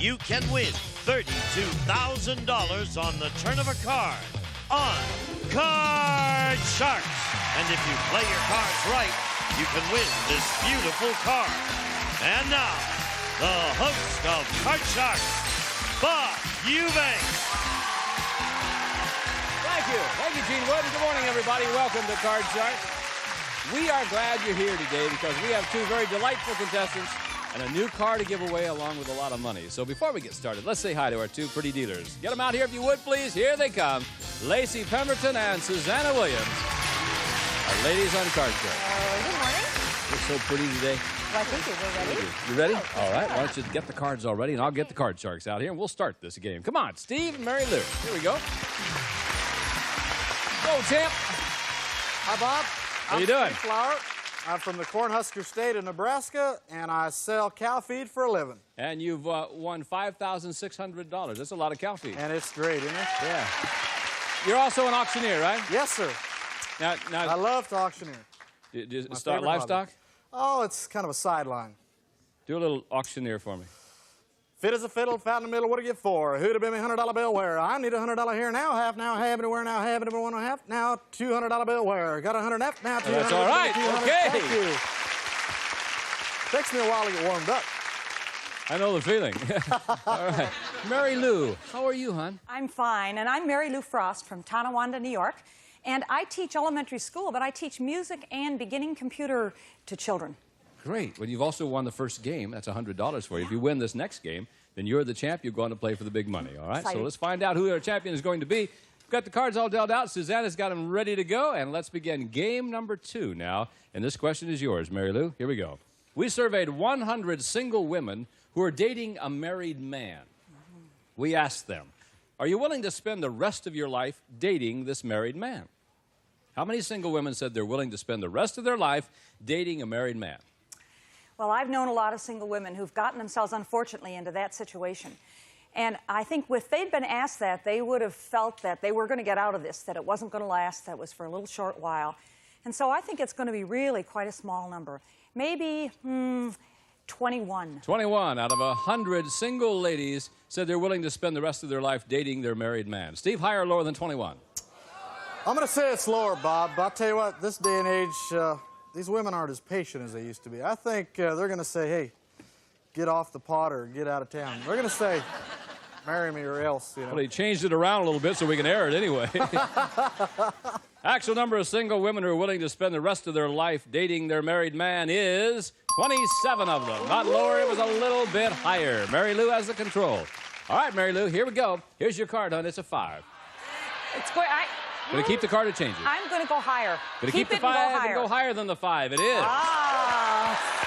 you can win $32,000 on the turn of a card on Card Sharks. And if you play your cards right, you can win this beautiful card. And now, the host of Card Sharks, Bob Eubanks. Thank you. Thank you, Gene Wood. Good morning, everybody. Welcome to Card Sharks. We are glad you're here today because we have two very delightful contestants and a new car to give away along with a lot of money. So before we get started, let's say hi to our two pretty dealers. Get them out here if you would, please. Here they come. Lacey Pemberton and Susanna Williams. Our ladies on Card Sharks. Good morning. You're so pretty today. Well, thank you. We're ready. You ready? All right. Why don't you get the cards all ready, and I'll get the Card Sharks out here, and we'll start this game. Come on, Steve and Mary Lou. Here we go. Go, champ. Hi, Bob. How you doing? Steve Flower. I'm from the Cornhusker State of Nebraska, and I sell cow feed for a living. And you've won $5,600. That's a lot of cow feed. And it's great, isn't it? Yeah. You're also an auctioneer, right? Yes, sir. Now I love to auctioneer. do you My start favorite livestock? hobby. Oh, it's kind of a sideline. Do a little auctioneer for me. Fit as a fiddle, fat in the middle, what'd I get for? Who'd have been me $100 bill wearer? I need a $100 here now, half now, half anywhere now, half anywhere, one and a half now, $200 bill wearer. Got a 100 left now, 200. That's all right. 200. Okay. Thank you. Takes me a while to get warmed up. I know the feeling. All right. Mary Lou, how are you, hon? I'm fine, and I'm Mary Lou Frost from Tonawanda, New York, and I teach elementary school, but I teach music and beginning computer to children. Great. Well, you've also won the first game. That's $100 for you. If you win this next game, then you're the champ. You're going to play for the big money, all right? Excited. So let's find out who our champion is going to be. We've got the cards all dealt out. Susanna's got them ready to go, and let's begin game number 2 now. And this question is yours, Mary Lou. Here we go. We surveyed 100 single women who are dating a married man. We asked them, are you willing to spend the rest of your life dating this married man? How many single women said they're willing to spend the rest of their life dating a married man? Well, I've known a lot of single women who've gotten themselves, unfortunately, into that situation. And I think if they'd been asked that, they would have felt that they were going to get out of this, that it wasn't going to last, that it was for a little short while. And so I think it's going to be really quite a small number. Maybe 21. 21 out of 100 single ladies said they're willing to spend the rest of their life dating their married man. Steve, higher or lower than 21? I'm going to say it's lower, Bob, but I'll tell you what, this day and age, these women aren't as patient as they used to be. I think they're going to say, hey, get off the pot or get out of town. They're going to say, marry me or else, you know. Well, he changed it around a little bit so we can air it anyway. Actual number of single women who are willing to spend the rest of their life dating their married man is 27 of them. Not lower, it was a little bit higher. Mary Lou has the control. All right, Mary Lou, here we go. Here's your card, hon. It's a 5. It's going. Going to keep the card or change it? I'm going to go higher. Going to keep the 5 and go higher than the 5. It is.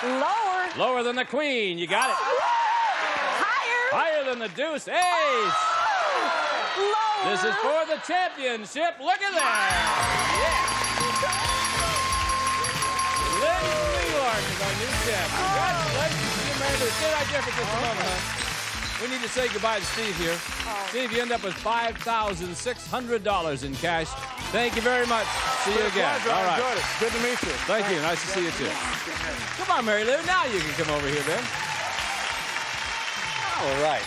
Lower. Lower than the queen. You got it. Higher. Higher than the deuce. Ace. Lower. This is for the championship. Look at that. Yeah. Lynn New York is our new champ. Congratulations to you, Mary Lou. Stay right there for just a moment, huh? We need to say goodbye to Steve here. Steve, you end up with $5,600 in cash. Thank you very much. See you again. Pleasure. All right. I enjoyed it. Good to meet you. Thank you. Nice to see you, too. Come on, Mary Lou. Now you can come over here, then. All right.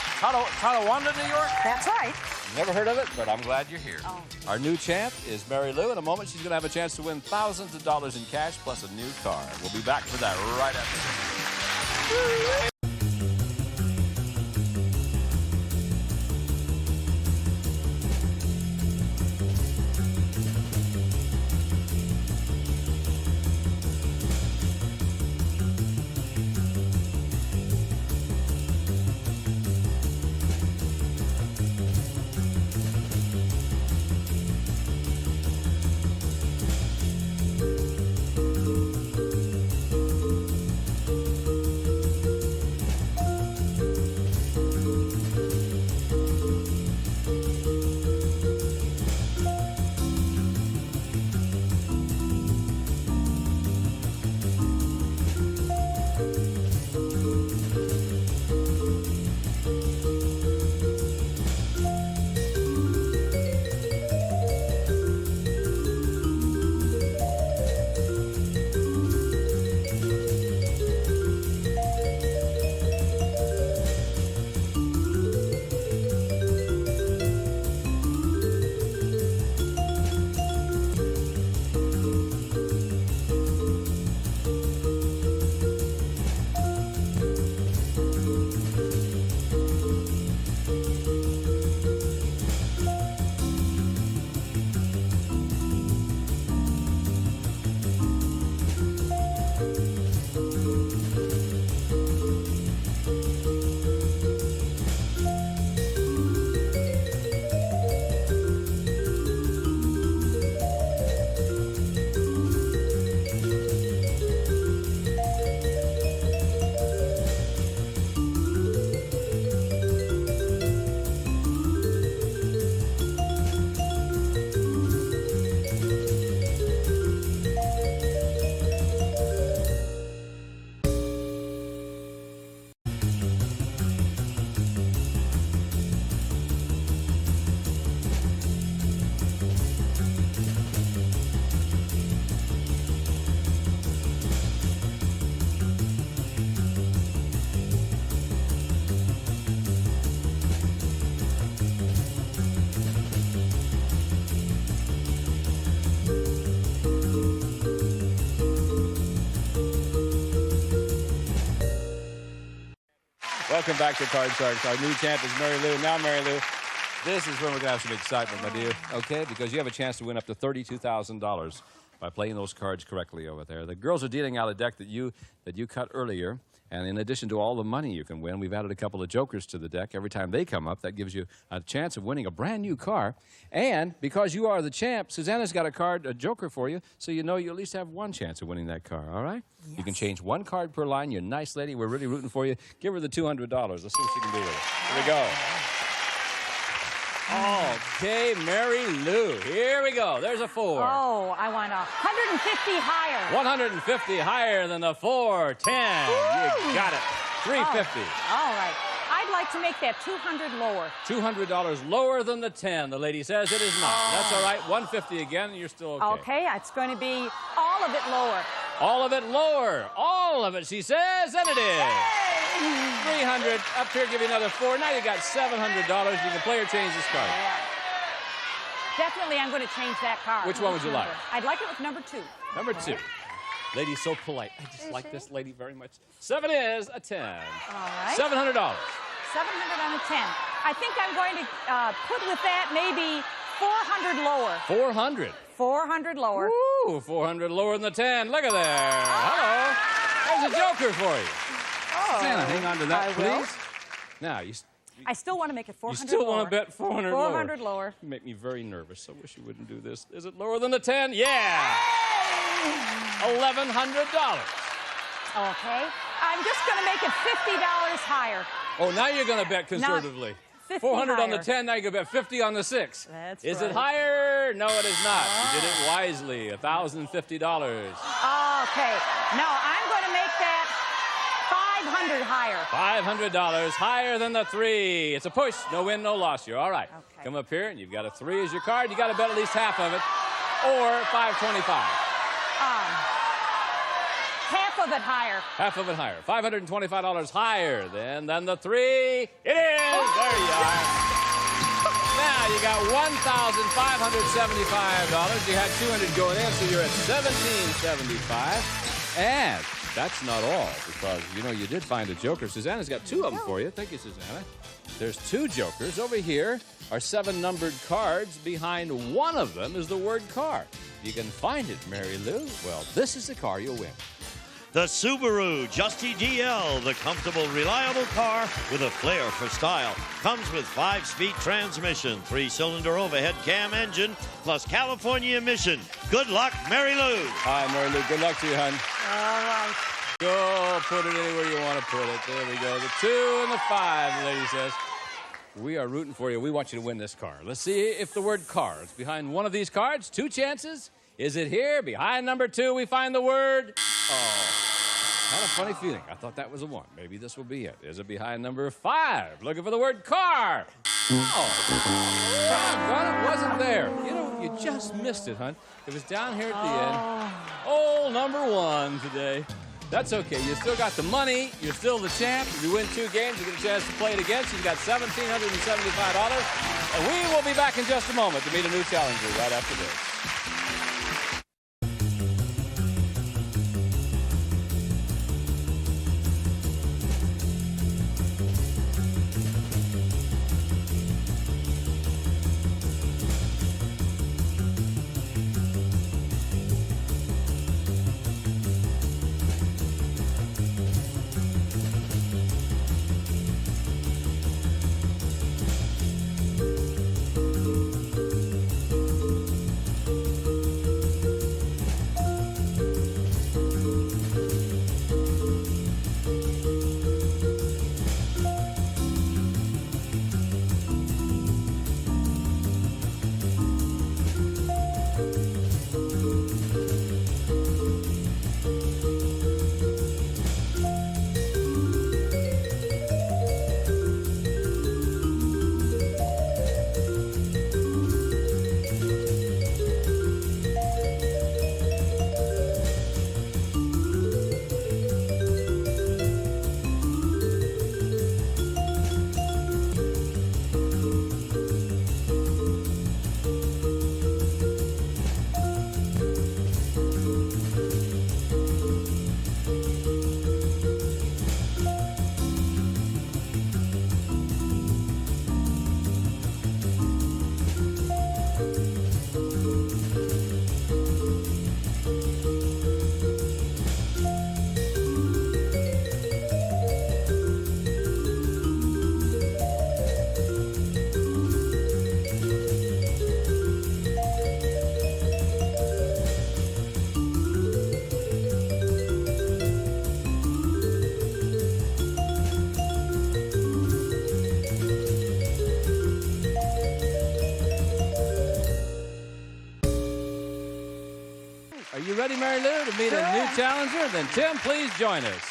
Tonawanda, New York? That's right. Never heard of it, but I'm glad you're here. Oh. Our new champ is Mary Lou. In a moment, she's going to have a chance to win thousands of dollars in cash plus a new car. We'll be back for that right after this. Welcome back to Card Sharks. Our new champ is Mary Lou. Now, Mary Lou, this is when we're going to have some excitement, my dear. Okay? Because you have a chance to win up to $32,000 by playing those cards correctly over there. The girls are dealing out a deck that you cut earlier. And in addition to all the money you can win, we've added a couple of jokers to the deck. Every time they come up, that gives you a chance of winning a brand new car. And because you are the champ, Susanna's got a joker for you, so you know you at least have one chance of winning that car, all right? Yes. You can change one card per line. You're a nice lady. We're really rooting for you. Give her the $200. Let's see what she can do with it. Here we go. Okay, Mary Lou. Here we go. There's a 4. Oh, I want 150 higher. 150 higher than the 410. You got it. 350. Oh, all right. I'd like to make that $200 lower. $200 lower than the 10. The lady says it is not. That's all right. 150 again, and you're still okay. Okay, it's going to be all of it lower. All of it lower. All of it, she says, and it is. 300. Up here, give you another 4. Now you got $700. You can play or change this card. Yeah. Definitely, I'm going to change that card. Which one would you like? I'd like it with number 2. Number 2. Lady's so polite. I just like this lady very much. 7 is a 10. All right. $700. 700 on a 10. I think I'm going to put with that maybe 400 lower. 400. 400 lower. Woo, 400 lower than the 10. Look at there. Hello. There's a joker for you. Susanna, hang on to that, please. Now, I still want to make it 400 You still lower. want to bet 400 lower. 400 lower. You make me very nervous. I wish you wouldn't do this. Is it lower than the 10? Yeah. $1,100. Okay. I'm just going to make it $50 higher. Oh, now you're going to bet conservatively. 400 on the 10, now you can bet 50 on the 6. That's Is right. it higher? No, it is not. You did it wisely. $1,050. Okay. No, I'm going to make that $500 higher. $500 higher than the 3. It's a push. No win, no loss. You're all right. Okay. Come up here, and you've got a 3 as your card. You got to bet at least half of it, or $525. Half of it higher. Half of it higher. $525 higher than the 3. It is. There you are. Now you got $1,575. You had 200 going in, so you're at $1,775. And that's not all, because, you know, you did find a joker. Susanna's got 2 of them for you. Thank you, Susanna. There's 2 jokers. Over here are 7 numbered cards. Behind one of them is the word car. You can find it, Mary Lou. Well, this is the car you'll win. The Subaru Justy DL, the comfortable, reliable car with a flair for style. Comes with 5-speed transmission, 3-cylinder overhead cam engine, plus California emission. Good luck, Mary Lou. Hi, Mary Lou. Good luck to you, hon. All right. Go put it anywhere you want to put it. There we go. The 2 and the 5, the lady says. We are rooting for you. We want you to win this car. Let's see if the word car is behind one of these cards. 2 chances. Is it here? Behind number 2, we find the word. Oh. Had a funny feeling. I thought that was a 1. Maybe this will be it. Is it behind number 5? Looking for the word car. Oh. It wasn't there. You know, you just missed it, hon. It was down here at the end. Oh, number 1 today. That's okay. You still got the money. You're still the champ. If you win 2 games, you get a chance to play it again. So you got $1,775. And we will be back in just a moment to meet a new challenger right after this. meet a new challenger? Then Tim, please join us.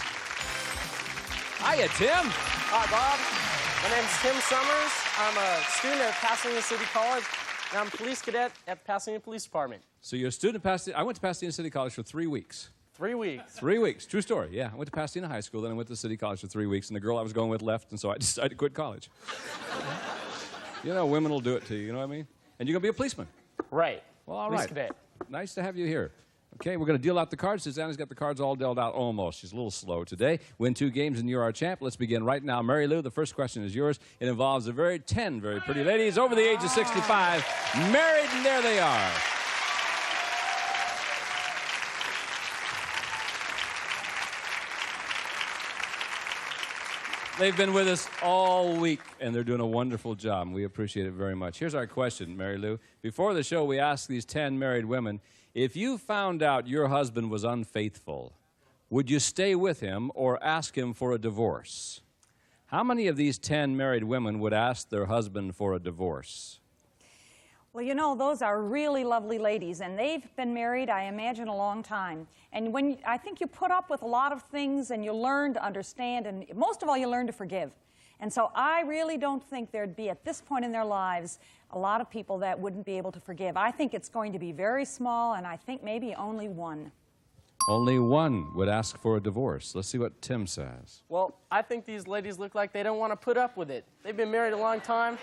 Hiya, Tim. Hi, Bob. My name's Tim Summers. I'm a student at Pasadena City College, and I'm a police cadet at the Pasadena Police Department. So you're a student at Pasadena. I went to Pasadena City College for 3 weeks. 3 weeks. 3 weeks. True story. Yeah, I went to Pasadena High School, then I went to City College for 3 weeks, and the girl I was going with left, and so I decided to quit college. You know, women will do it to you, you know what I mean? And you're going to be a policeman. Right. Well, all Police right. cadet. Nice to have you here. Okay, we're going to deal out the cards. Susanna's got the cards all dealt out almost. She's a little slow today. Win 2 games and you're our champ. Let's begin right now. Mary Lou, the first question is yours. It involves 10 very pretty ladies over the age of 65, married, and there they are. They've been with us all week, and they're doing a wonderful job, and we appreciate it very much. Here's our question, Mary Lou. Before the show, we asked these 10 married women, if you found out your husband was unfaithful, would you stay with him or ask him for a divorce? How many of these 10 married women would ask their husband for a divorce? Well, you know, those are really lovely ladies, and they've been married, I imagine, a long time. And I think you put up with a lot of things, and you learn to understand, and most of all, you learn to forgive. And so I really don't think there'd be, at this point in their lives, a lot of people that wouldn't be able to forgive. I think it's going to be very small, and I think maybe only one. Only one would ask for a divorce. Let's see what Tim says. Well, I think these ladies look like they don't want to put up with it. They've been married a long time,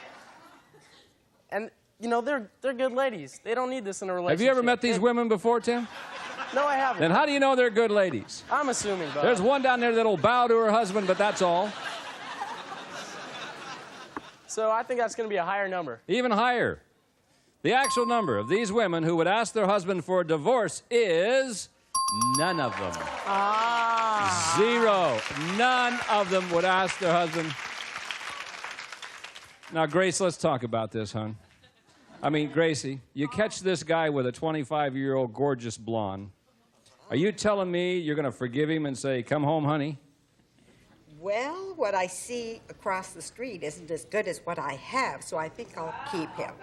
and you know, they're good ladies. They don't need this in a relationship. Have you ever met these women before, Tim? No, I haven't. Then how do you know they're good ladies? I'm assuming, Bob. There's one down there that'll bow to her husband, but that's all. So I think that's going to be a higher number. Even higher. The actual number of these women who would ask their husband for a divorce is none of them. Ah. 0. None of them would ask their husband. Now, Grace, let's talk about this, hon. I mean, Gracie, you catch this guy with a 25-year-old gorgeous blonde. Are you telling me you're going to forgive him and say, come home, honey? Well, what I see across the street isn't as good as what I have, so I think I'll keep him.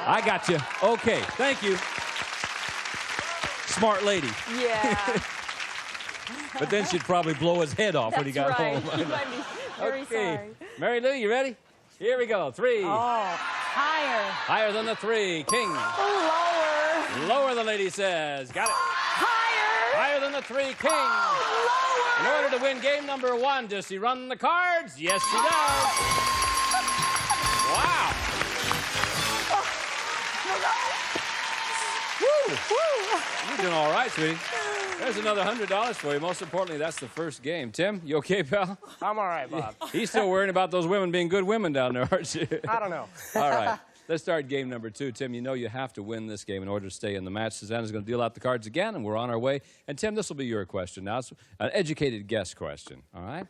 I got you. Okay, thank you. Smart lady. Yeah. But then she'd probably blow his head off when he got home. You might be very sorry. Mary Lou, you ready? Here we go. 3. Oh, higher. Higher than the 3. King. Lower. Lower, the lady says. Got it. Higher. Higher than the 3. King. Lower. In order to win game number 1, does she run the cards? Yes, she does. Wow. Woo. You're doing all right, sweetie. There's another $100 for you. Most importantly, that's the first game. Tim, you okay, pal? I'm all right, Bob. He's still worrying about those women being good women down there, aren't you? I don't know. All right. Let's start game number 2. Tim, you know you have to win this game in order to stay in the match. Susanna's going to deal out the cards again, and we're on our way. And, Tim, this will be your question now. It's an educated guess question, all right?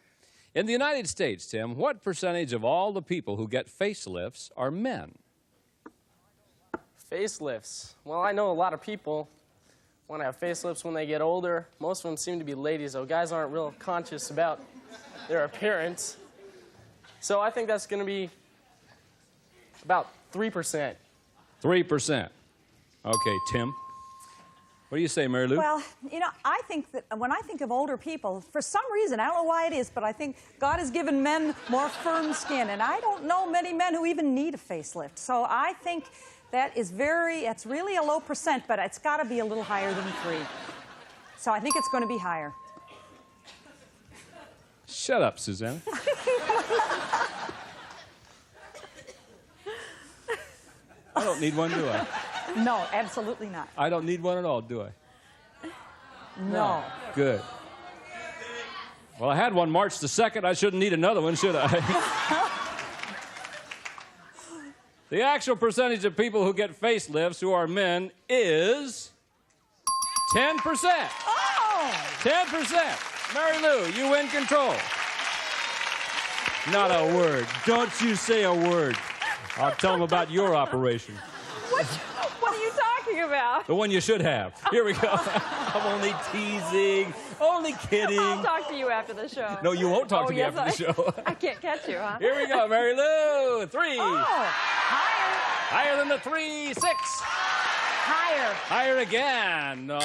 In the United States, Tim, what percentage of all the people who get facelifts are men? Facelifts. Well, I know a lot of people want to have facelifts when they get older. Most of them seem to be ladies, though. Guys aren't real conscious about their appearance. So I think that's going to be about 3%. 3%. Okay, Tim. What do you say, Mary Lou? Well, you know, I think that when I think of older people, for some reason, I don't know why it is, but I think God has given men more firm skin, and I don't know many men who even need a facelift. So I think it's really a low percent, but it's got to be a little higher than 3. So I think it's going to be higher. Shut up, Susanna. I don't need one, do I? No, absolutely not. I don't need one at all, do I? No. Good. Well, I had one March the 2nd. I shouldn't need another one, should I? The actual percentage of people who get facelifts who are men is 10%. Oh! 10%. Mary Lou, you win control. Not a word. Don't you say a word. I'll tell them about your operation. What are you talking about? The one you should have. Here we go. I'm only teasing. Only kidding. I'll talk to you after the show. No, you won't talk to me yes, after the show. I can't catch you, huh? Here we go, Mary Lou. 3. Oh, higher. Higher than the 3. 6. Higher. Higher again. No.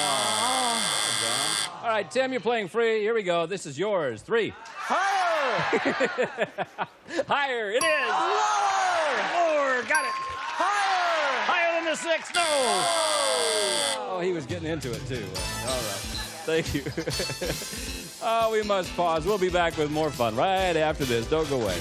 All right, Tim, you're playing free. Here we go. This is yours. 3. Higher! Higher. It is. Lower! Got it. Higher! Higher than the 6. No. Oh, he was getting into it, too. All right. Thank you. Oh, we must pause. We'll be back with more fun right after this. Don't go away.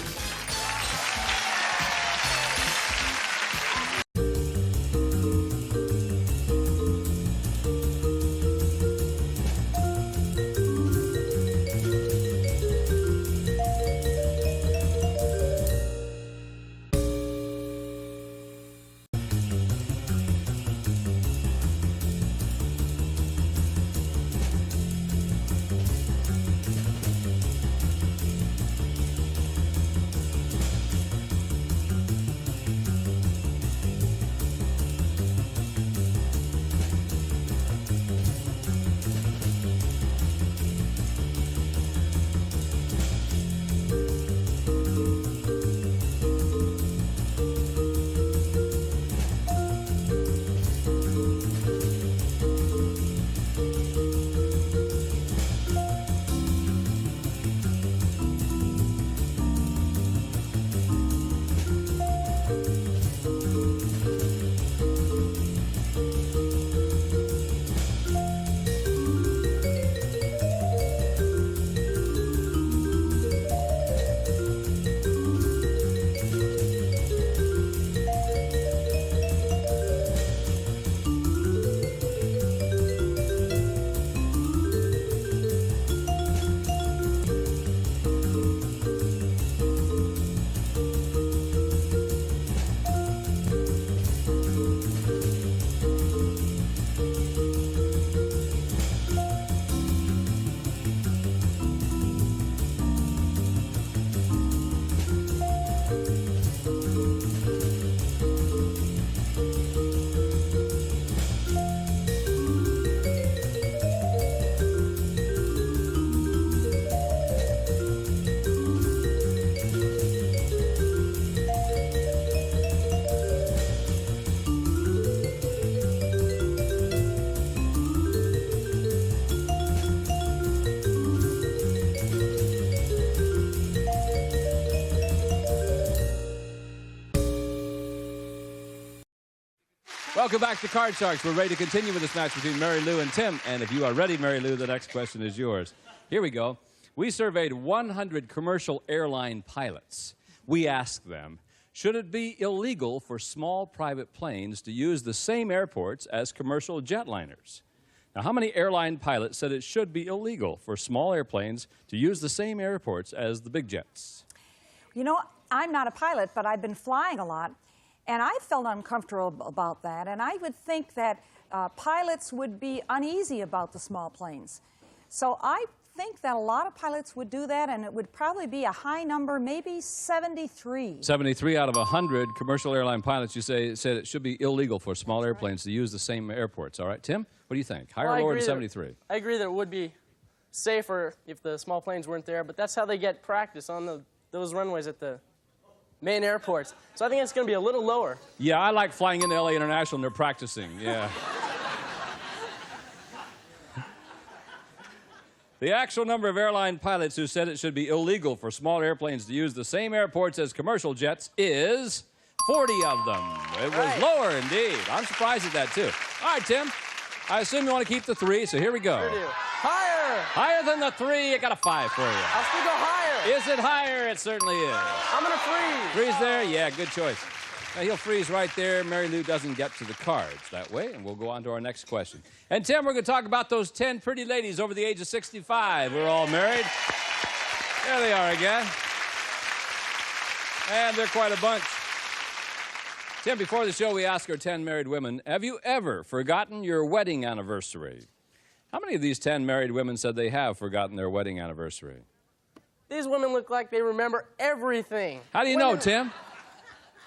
Welcome back to Card Sharks. We're ready to continue with this match between Mary Lou and Tim. And if you are ready, Mary Lou, the next question is yours. Here we go. We surveyed 100 commercial airline pilots. We asked them, should it be illegal for small private planes to use the same airports as commercial jetliners? Now, how many airline pilots said it should be illegal for small airplanes to use the same airports as the big jets? You know, I'm not a pilot, but I've been flying a lot, and I felt uncomfortable about that. And I would think that pilots would be uneasy about the small planes. So I think that a lot of pilots would do that, and it would probably be a high number, maybe 73. 73 out of 100 commercial airline pilots, you said it should be illegal for small airplanes to use the same airports. All right, Tim, what do you think? Higher or lower than 73? I agree that it would be safer if the small planes weren't there, but that's how they get practice on those runways at the main airports. So I think it's going to be a little lower. Yeah, I like flying into LA International and they're practicing. Yeah. The actual number of airline pilots who said it should be illegal for small airplanes to use the same airports as commercial jets is 40 of them. It was lower indeed. I'm surprised at that too. All right, Tim, I assume you want to keep the 3, so here we go. Sure do. Higher! Higher than the 3, I got a 5 for you. I'll still go higher. Is it higher? It certainly is. I'm going to freeze. Freeze there? Yeah, good choice. Now, he'll freeze right there. Mary Lou doesn't get to the cards that way, and we'll go on to our next question. And, Tim, we're going to talk about those 10 pretty ladies over the age of 65 who are all married. There they are again. And they're quite a bunch. Tim, before the show, we asked our 10 married women, have you ever forgotten your wedding anniversary? How many of these 10 married women said they have forgotten their wedding anniversary? These women look like they remember everything. How do you know, Tim?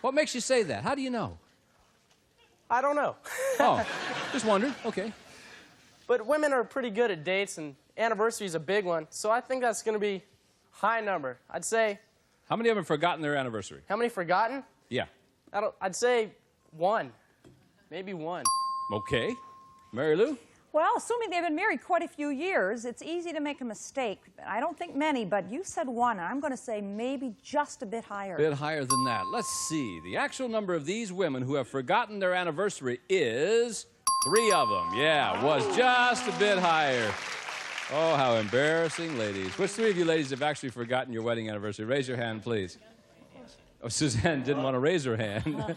What makes you say that? How do you know? I don't know. Oh, just wondered. Okay. But women are pretty good at dates, and anniversary is a big one. So I think that's going to be high number. I'd say... How many of them have forgotten their anniversary? How many forgotten? Yeah. I'd say 1. Maybe 1. Okay. Mary Lou? Well, assuming they've been married quite a few years, it's easy to make a mistake. I don't think many, but you said one, and I'm going to say maybe just a bit higher. A bit higher than that. Let's see. The actual number of these women who have forgotten their anniversary is 3 of them. Yeah, was just a bit higher. Oh, how embarrassing, ladies. Which 3 of you ladies have actually forgotten your wedding anniversary? Raise your hand, please. Oh, Suzanne didn't want to raise her hand.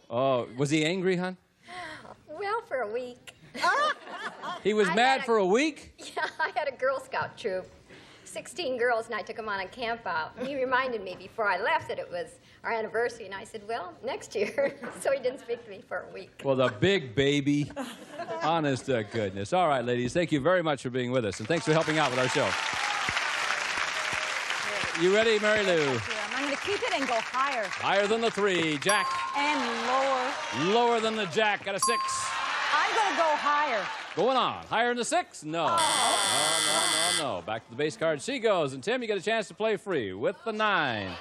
Oh, was he angry, hon? Well, for a week. He was mad for a week? Yeah, I had a Girl Scout troop, 16 girls, and I took them on a camp out. And he reminded me before I left that it was our anniversary, and I said, well, next year. So he didn't speak to me for a week. Well, the big baby. Honest to goodness. All right, ladies, thank you very much for being with us, and thanks for helping out with our show. You ready, Mary Lou? I'm going to keep it and go higher. Higher than the 3. Jack? And lower. Lower than the Jack at a 6. I'm going to go higher. Going on. Higher than the 6? No. No. Back to the base card she goes. And Tim, you get a chance to play free with the 9.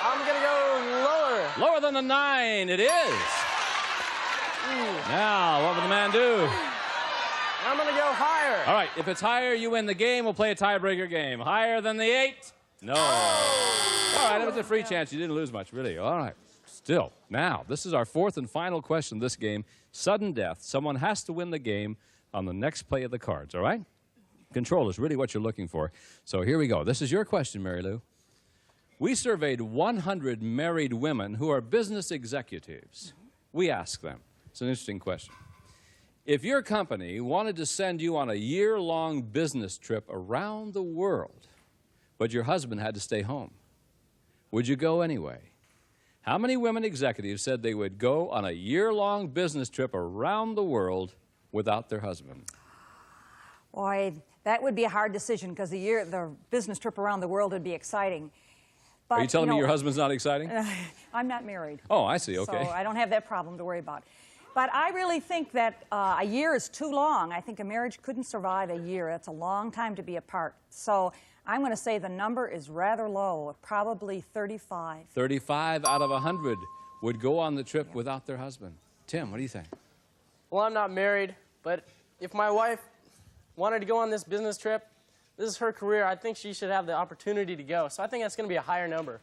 I'm going to go lower. Lower than the 9. It is. Now, what will the man do? I'm going to go higher. All right. If it's higher, you win the game. We'll play a tiebreaker game. Higher than the 8? No. All right. It was a free chance. You didn't lose much, really. All right. Still. Now, this is our 4th and final question of this game. Sudden death. Someone has to win the game on the next play of the cards, all right? Control is really what you're looking for. So here we go. This is your question, Mary Lou. We surveyed 100 married women who are business executives. We asked them. It's an interesting question. If your company wanted to send you on a year-long business trip around the world, but your husband had to stay home, would you go anyway? How many women executives said they would go on a year-long business trip around the world without their husband? Boy, that would be a hard decision because the business trip around the world would be exciting. But, Are you telling me your husband's not exciting? I'm not married. Oh, I see. Okay. So I don't have that problem to worry about. But I really think that a year is too long. I think a marriage couldn't survive a year. That's a long time to be apart. So I'm going to say the number is rather low, probably 35. 35 out of 100 would go on the trip without their husband. Tim, what do you think? Well, I'm not married, but if my wife wanted to go on this business trip, this is her career, I think she should have the opportunity to go. So I think that's going to be a higher number.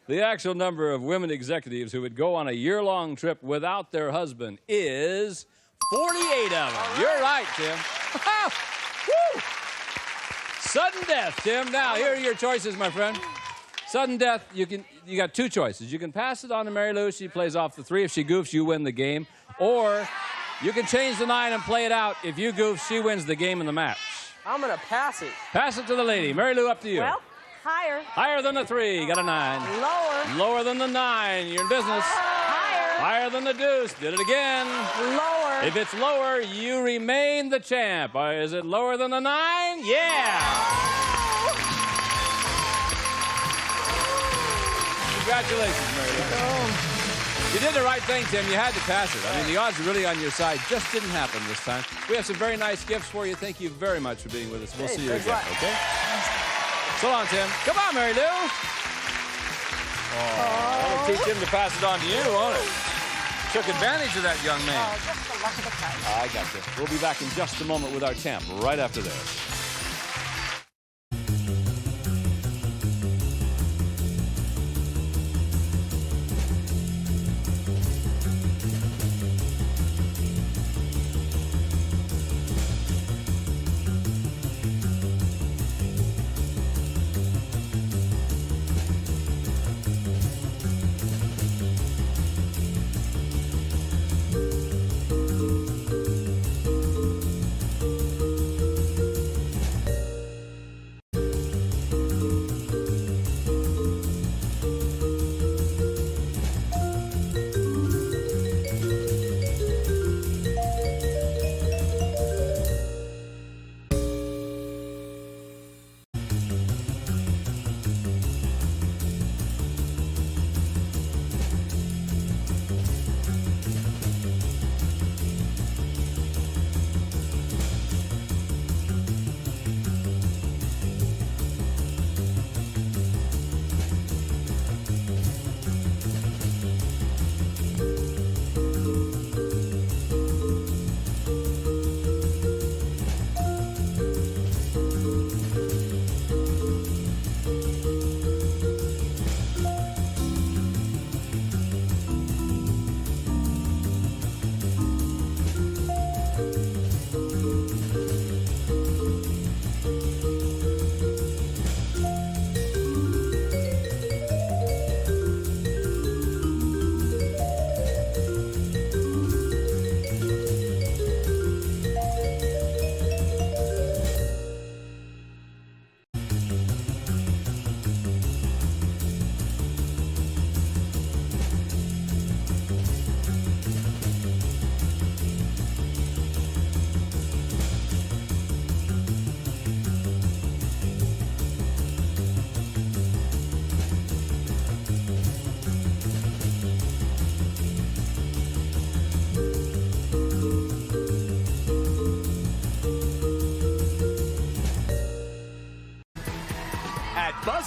The actual number of women executives who would go on a year-long trip without their husband is 48 of them. Right. You're right, Tim. Woo! Sudden death, Tim. Now, here are your choices, my friend. Sudden death, you got 2 choices. You can pass it on to Mary Lou. She plays off the 3. If she goofs, you win the game. Or you can change the 9 and play it out. If you goof, she wins the game and the match. I'm going to pass it. Pass it to the lady. Mary Lou, up to you. Well, higher. Higher than the 3. Got a 9. Lower. Lower than the 9. You're in business. Higher. Higher than the deuce. Did it again. Lower. If it's lower, you remain the champ. Is it lower than the 9? Yeah. Congratulations, Mary Lou. You did the right thing, Tim. You had to pass it. I mean, the odds are really on your side. Just didn't happen this time. We have some very nice gifts for you. Thank you very much for being with us. We'll see you again, okay? So long, Tim. Come on, Mary Lou. That'll teach him to pass it on to you, won't it? Took advantage of that young man. Oh, just the luck of the punch. I got you. We'll be back in just a moment with our champ right after this.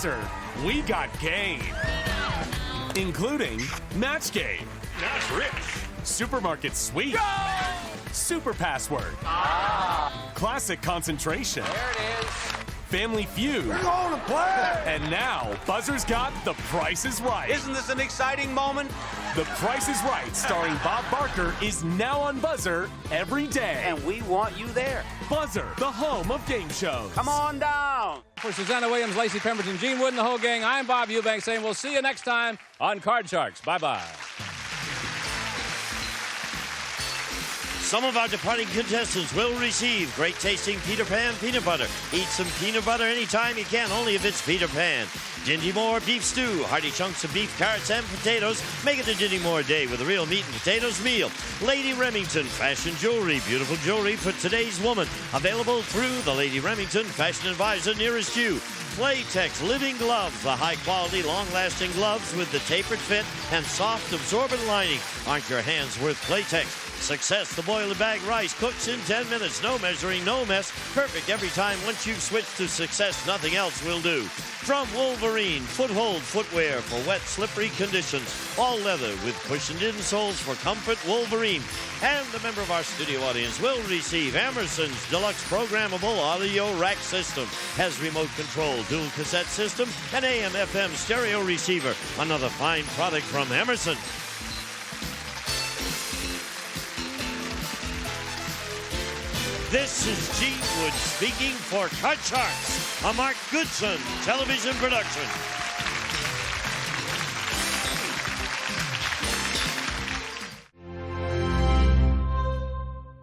BUZZR, we got game. Including Match Game. That's rich. Supermarket Sweep. Go! Super Password. Classic Concentration. There it is. Family Feud. We're going to play. And now, BUZZR's got The Price is Right. Isn't this an exciting moment? The Price is Right, starring Bob Barker, is now on BUZZR every day. And we want you there. BUZZR, the home of game shows. Come on down. For Susanna Williams, Lacey Pemberton, Gene Wood, and the whole gang, I'm Bob Eubanks saying we'll see you next time on Card Sharks. Bye-bye. Some of our departing contestants will receive great tasting Peter Pan peanut butter. Eat some peanut butter anytime you can, only if it's Peter Pan. Dinty Moore beef stew, hearty chunks of beef, carrots, and potatoes. Make it a Dinty Moore day with a real meat and potatoes meal. Lady Remington fashion jewelry, beautiful jewelry for today's woman. Available through the Lady Remington Fashion Advisor nearest you. Playtex Living Gloves, the high-quality, long-lasting gloves with the tapered fit and soft, absorbent lining. Aren't your hands worth Playtex? Success, the boiled bag rice cooks in 10 minutes. No measuring, no mess. Perfect every time. Once you've switched to Success, nothing else will do. From Wolverine, foothold footwear for wet, slippery conditions. All leather with cushioned insoles for comfort. Wolverine. And a member of our studio audience will receive Emerson's deluxe programmable audio rack system. Has remote control, dual cassette system, and AM/FM stereo receiver. Another fine product from Emerson. This is Gene Wood speaking for Card Sharks, a Mark Goodson television production.